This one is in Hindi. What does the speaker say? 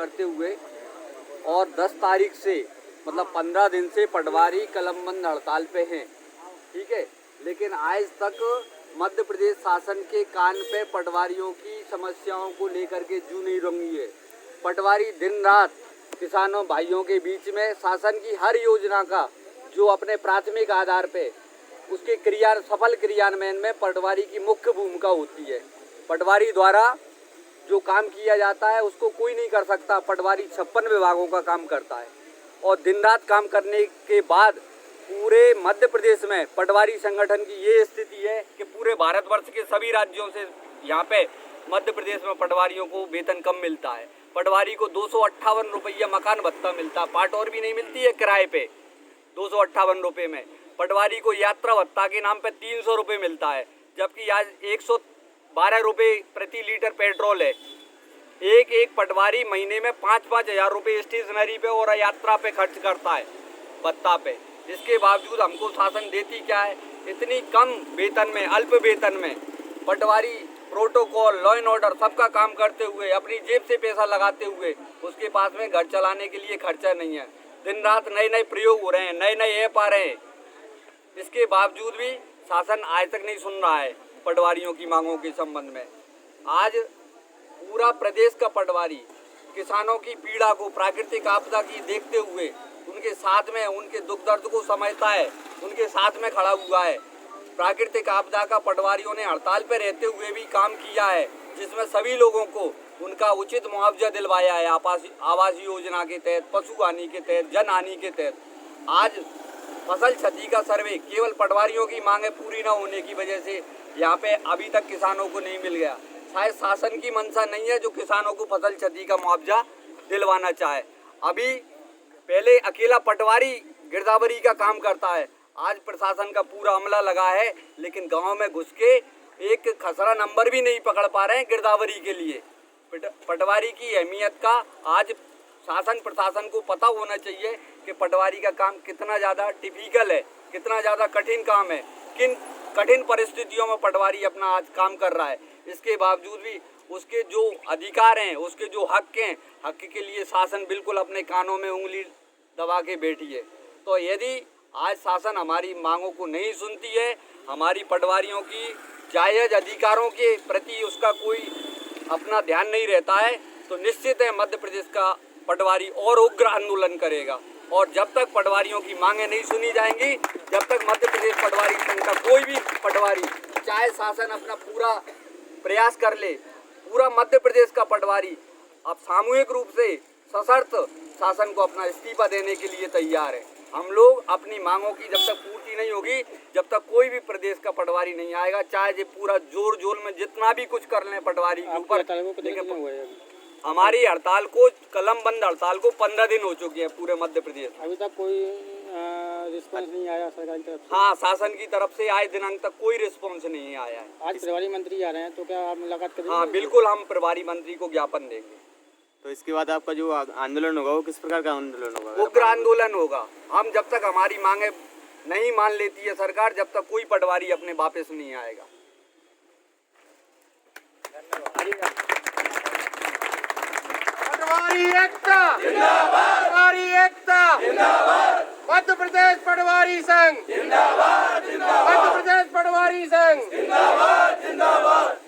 करते हुए और 10 तारीख से मतलब 15 दिन से पटवारी कलमबंद हड़ताल पे हैं, ठीक है। लेकिन आज तक मध्य प्रदेश शासन के कान पे पटवारियों की समस्याओं को लेकर के जू नहीं रंगी है। पटवारी दिन रात किसानों भाइयों के बीच में शासन की हर योजना का जो अपने प्राथमिक आधार पे उसके सफल क्रियान्वयन में पटवारी की मुख्य भूमिका होती है। पटवारी द्वारा जो काम किया जाता है उसको कोई नहीं कर सकता। पटवारी 56 विभागों का काम करता है और दिन रात काम करने के बाद पूरे मध्य प्रदेश में पटवारी संगठन की ये स्थिति है कि पूरे भारतवर्ष के सभी राज्यों से यहाँ पे मध्य प्रदेश में पटवारियों को वेतन कम मिलता है। पटवारी को 258 रुपया मकान भत्ता मिलता है, पाट और भी नहीं मिलती है किराए पे 258 रुपये में। पटवारी को यात्रा भत्ता के नाम पे 300 रुपये मिलता है, जबकि आज 112 रुपये प्रति लीटर पेट्रोल है। एक पटवारी महीने में 5-5 हज़ार रुपये स्टेशनरी पे और यात्रा पे खर्च करता है भत्ता पे। इसके बावजूद हमको शासन देती क्या है? इतनी कम वेतन में, अल्प वेतन में पटवारी प्रोटोकॉल, लॉ एंड ऑर्डर सबका काम करते हुए अपनी जेब से पैसा लगाते हुए उसके पास में घर चलाने के लिए खर्चा नहीं है। दिन रात नए नए प्रयोग हो रहे हैं, नए नए ऐप आ रहे हैं, इसके बावजूद भी शासन आज तक नहीं सुन रहा है पटवारियों की मांगों के संबंध में। आज पूरा प्रदेश का पटवारी किसानों की पीड़ा को, प्राकृतिक आपदा की देखते हुए उनके साथ में, उनके दुख दर्द को समझता है, उनके साथ में खड़ा हुआ है। प्राकृतिक आपदा का पटवारियों ने हड़ताल पर रहते हुए भी काम किया है, जिसमें सभी लोगों को उनका उचित मुआवजा दिलवाया है आवास योजना के तहत, पशु हानि के तहत, जन हानि के तहत। आज फसल क्षति का सर्वे केवल पटवारियों की मांगे पूरी न होने की वजह से यहाँ पे अभी तक किसानों को नहीं मिल गया। शायद शासन की मंशा नहीं है जो किसानों को फसल क्षति का मुआवजा दिलवाना चाहे। अभी पहले अकेला पटवारी गिरदावरी का काम करता है, आज प्रशासन का पूरा अमला लगा है, लेकिन गांव में घुस के एक खसरा नंबर भी नहीं पकड़ पा रहे हैं गिरदावरी के लिए। पटवारी की अहमियत का आज शासन प्रशासन को पता होना चाहिए कि पटवारी का काम कितना ज़्यादा टिपिकल है, कितना ज़्यादा कठिन काम है, किन कठिन परिस्थितियों में पटवारी अपना आज काम कर रहा है। इसके बावजूद भी उसके जो अधिकार हैं, उसके जो हक हैं, हक के लिए शासन बिल्कुल अपने कानों में उंगली दबा के बैठी है। तो यदि आज शासन हमारी मांगों को नहीं सुनती है, हमारी पटवारियों की जायज़ अधिकारों के प्रति उसका कोई अपना ध्यान नहीं रहता है, तो निश्चित है मध्य प्रदेश का पटवारी और उग्र आंदोलन करेगा। और जब तक पटवारियों की मांगें नहीं सुनी जाएंगी, जब तक मध्य प्रदेश पटवारी संघ का कोई भी पटवारी, चाहे शासन अपना पूरा प्रयास कर ले, पूरा मध्य प्रदेश का पटवारी अब सामूहिक रूप से सशर्त शासन को अपना इस्तीफा देने के लिए तैयार है। हम लोग अपनी मांगों की जब तक पूर्ति नहीं होगी, जब तक कोई भी प्रदेश का पटवारी नहीं आएगा, चाहे ये पूरा जोर जोर में जितना भी कुछ कर लें पटवारी के ऊपर। हमारी हड़ताल को, कलमबंद हड़ताल को 15 दिन हो चुके हैं पूरे मध्य प्रदेश। अभी तक कोई रिस्पॉन्स नहीं आया सरकार की तरफ से? हाँ, शासन की तरफ से आज दिनांक तक कोई रिस्पॉन्स नहीं आया है। आज प्रभारी मंत्री आ रहे हैं, तो क्या आप मुलाकात करेंगे? हाँ बिल्कुल, हम प्रभारी मंत्री को ज्ञापन देंगे। तो इसके बाद आपका जो आंदोलन होगा वो किस प्रकार का आंदोलन होगा? उग्र आंदोलन होगा। हम जब तक हमारी मांगे नहीं मान लेती है सरकार, जब तक कोई पटवारी अपने वापस नहीं आएगा। पटवारी एकता जिंदाबाद, पटवारी एकता जिंदाबाद, मध्य प्रदेश पटवारी संघ जिंदाबाद, जिंदाबाद, मध्य प्रदेश पटवारी संघ जिंदाबाद, जिंदाबाद।